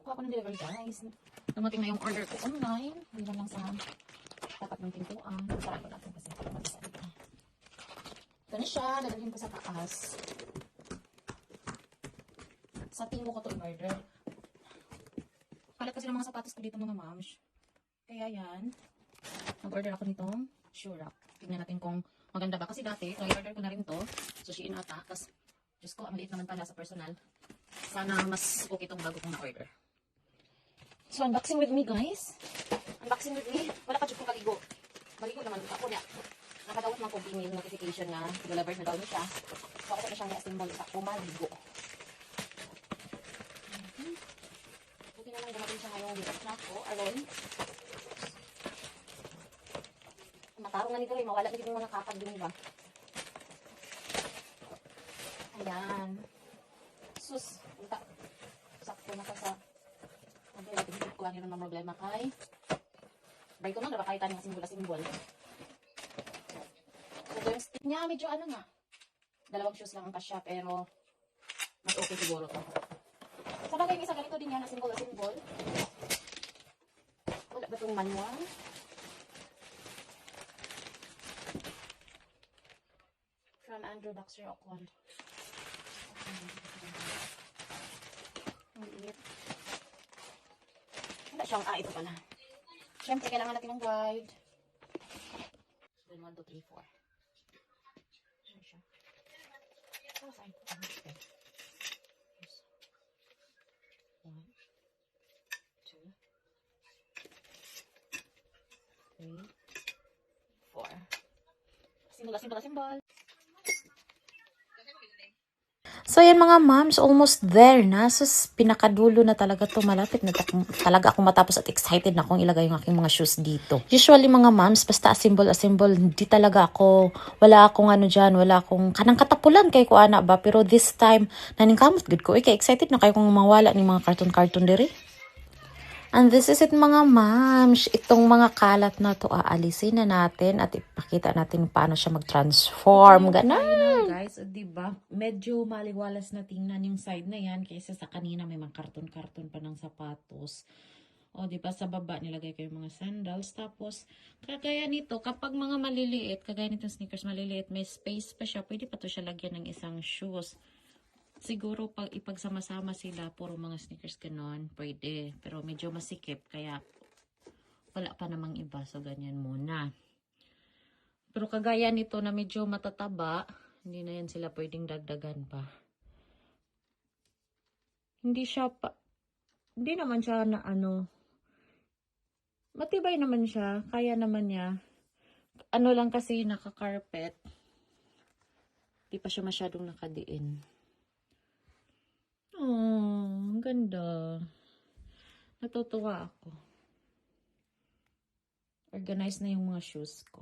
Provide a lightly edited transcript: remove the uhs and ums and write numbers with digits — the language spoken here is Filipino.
Kuha ko ng delivery, guys. Dumating na yung order ko online. Hindi lang sa tapat ng pintuan. Sarap ko natin kasi. Ito na siya. Dadalhin ko sa taas. Sa tingin ko to i-order. Kalat kasi ng mga sapatos ko dito mga moms. Kaya yan. Nag-order ako nitong shoe rack. Tingnan natin kung maganda ba. Kasi dati, try-order ko na rin to. So, Shein ata. Tapos, Diyos ko, ang liit naman pala sa personal. Sana mas okay itong bago kong na-order. So, unboxing with me, guys. Unboxing with me. Wala pa dyan kong kaligo. Maligo naman ako niya. Nakadawat mga kong email notification na delivered na daw niya siya. So, ako na siyang na-assemble sa ako maligo. Buti na lang dumating siya ngayong liit na ako. Aron. Matarong na nito rin. Mawala na dito mga kapag dun ba? Ayan. Sus. Punta. Sakto na ka sa pag-ilatid ko. Ano naman problema kay bray ko lang na ba kahit anong simbol. So, yung stick niya, medyo ano nga. Dalawang shoes lang ang kasya, pero mas okay siguro to. Sa bagay, isa ganito din yan na simbol. Wala ba itong manual? From Andrew Boxer Auckland. Ang liit. Wala siyang, ito pala. Siyempre, kailangan natin ng guide. Then, 1, 2, 3, 4. Ano siya? Oh, saan? Okay. 1, 2, 3, 4. Simbol. So, yan mga moms, almost there na. So, pinakadulo na talaga to. Malapit na talaga akong matapos at excited na akong ilagay yung aking mga shoes dito. Usually, mga moms, basta assemble, hindi talaga ako, wala akong ano dyan, wala akong kanang katapulan kay ko ana ba. Pero this time, naningkamot good ko. Excited na kayo kung mawala ni mga karton-karton diri. And this is it mga moms. Itong mga kalat na to aalisin na natin at ipakita natin paano siya mag-transform. Ganun. Guys, diba? Medyo maliwalas na tingnan yung side na yan kaysa sa kanina may mga karton-karton pa ng sapatos. O diba sa baba nilagay ko yung mga sandals. Tapos kagaya nito, kapag mga maliliit, kagaya nitong sneakers maliliit, may space pa siya. Pwede pa to siya lagyan ng isang shoes. Siguro pag ipagsama-sama sila, puro mga sneakers ganon, pwede. Pero medyo masikip, kaya wala pa namang iba. So, ganyan muna. Pero kagaya nito na medyo matataba, hindi na yan sila pwedeng dagdagan pa. Hindi naman siya na ano, matibay naman siya, kaya naman niya. Ano lang kasi naka-carpet, di pa siya masyadong nakadiin. Oh, ang ganda. Natutuwa ako. Organize na yung mga shoes ko.